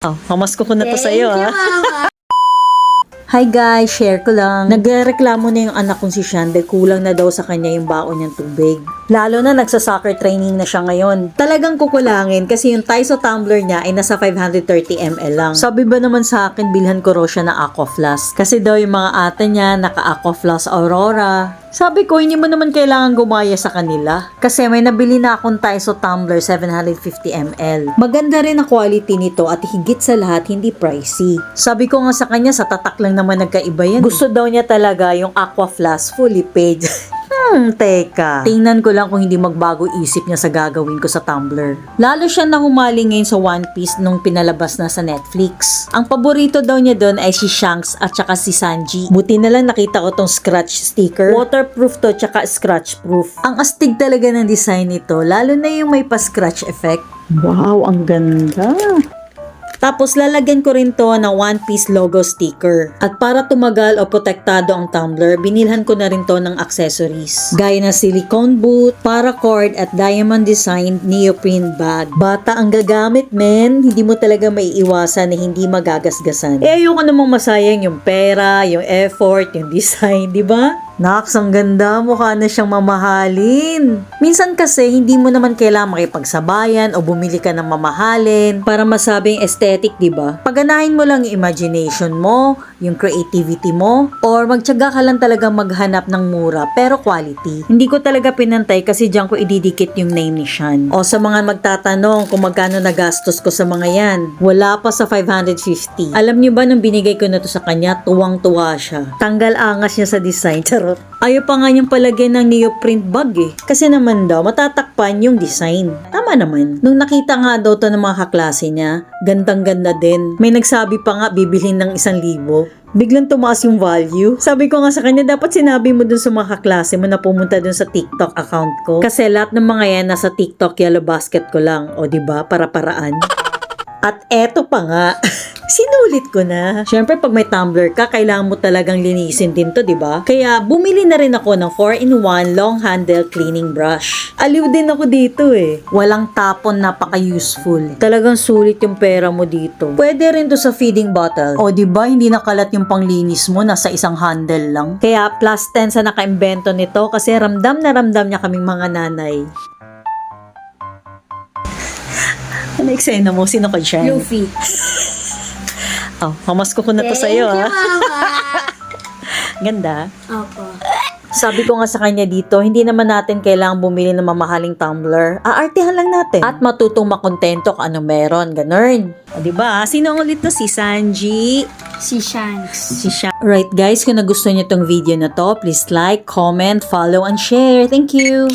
Oh, pamasko ko na to sa'yo, Thank you, Mama. Hi guys, share ko lang. Nagreklamo na yung anak kong si Sean dahil kulang na daw sa kanya yung baon niyang tubig. Lalo na nagsa-soccer training na siya ngayon. Talagang kukulangin kasi yung Taiso tumbler niya ay nasa 530 ml lang. Sabi ba naman sa akin, bilhan ko raw siya ng Aqua Flask. Kasi daw yung mga ate niya naka Aqua Flask Aurora. Sabi ko, hindi mo naman kailangan gumaya sa kanila. Kasi may nabili na akong Taiso tumbler 750 ml. Maganda rin ang quality nito at higit sa lahat, hindi pricey. Sabi ko nga sa kanya, sa tatak lang naman nagkaiba yan. Gusto daw niya talaga yung Aqua Flask fully paid. Teka. Tingnan ko lang kung hindi magbago isip niya sa gagawin ko sa tumbler. Lalo siya nahumaling ngayon sa One Piece nung pinalabas na sa Netflix. Ang paborito daw niya doon ay si Shanks at saka si Sanji. Buti na lang nakita ko tong scratch sticker. Waterproof to tsaka scratch proof. Ang astig talaga ng design nito, lalo na yung may pa-scratch effect. Wow, ang ganda. Tapos lalagyan ko rin to ng One Piece logo sticker. At para tumagal o protektado ang tumbler, binilhan ko na rin to ng accessories. Gaya ng silicone boot, paracord at diamond design neoprene bag. Bata ang gagamit, men. Hindi mo talaga maiiwasan na hindi magagasgasan. Ayoko namang masayang yung pera, yung effort, yung design, di ba? Naks, ang ganda. Mukha na siyang mamahalin. Minsan kasi, hindi mo naman kailangan makipagsabayan o bumili ka ng mamahalin para masabing aesthetic, di ba? Paganahin mo lang yung imagination mo, yung creativity mo, or magtiyaga ka lang talaga maghanap ng mura pero quality. Hindi ko talaga pinantay kasi diyan ko ididikit yung name ni Sean. O sa mga magtatanong kung magkano nagastos ko sa mga yan, wala pa sa 550. Alam niyo ba nung binigay ko na to sa kanya, tuwang-tuwa siya. Tanggal angas niya sa design. Charot. Ayaw pa nga niyang palagyan ng neoprene bag eh. Kasi naman daw, matatakpan yung design. Tama naman. Nung nakita nga daw to ng mga kaklase niya, gandang-ganda din. May nagsabi pa nga, bibilhin ng 1,000. Biglang tumaas yung value. Sabi ko nga sa kanya, dapat sinabi mo dun sa mga kaklase mo na pumunta dun sa TikTok account ko. Kasi lahat ng mga yan nasa TikTok yellow basket ko lang. O diba, para-paraan. At eto pa nga, sinulit ko na. Siyempre, pag may tumbler ka, kailangan mo talagang linisin din to, diba? Kaya, bumili na rin ako ng 4-in-1 long handle cleaning brush. Aliw din ako dito eh. Walang tapon, napaka-useful. Talagang sulit yung pera mo dito. Pwede rin to sa feeding bottle. O, diba, hindi nakalat yung panglinis mo, nasa isang handle lang. Kaya, plus 10 sa naka-imbento nito kasi ramdam na ramdam niya kaming mga nanay. Ano eksena mo? Sino ka dyan? Luffy. Oh, pamasko ko na to sa'yo, Thank you, ha? Mama. Ganda. Opo. Sabi ko nga sa kanya dito, hindi naman natin kailangang bumili ng mamahaling tumbler. Aartihan lang natin. At matutong makontento kung ano meron. Ganun. O, diba? Sino ang ulit to? Si Sanji. Si Shanks. Si Sha. Right guys, kung nagustuhan niyo tong video na to, please like, comment, follow, and share. Thank you!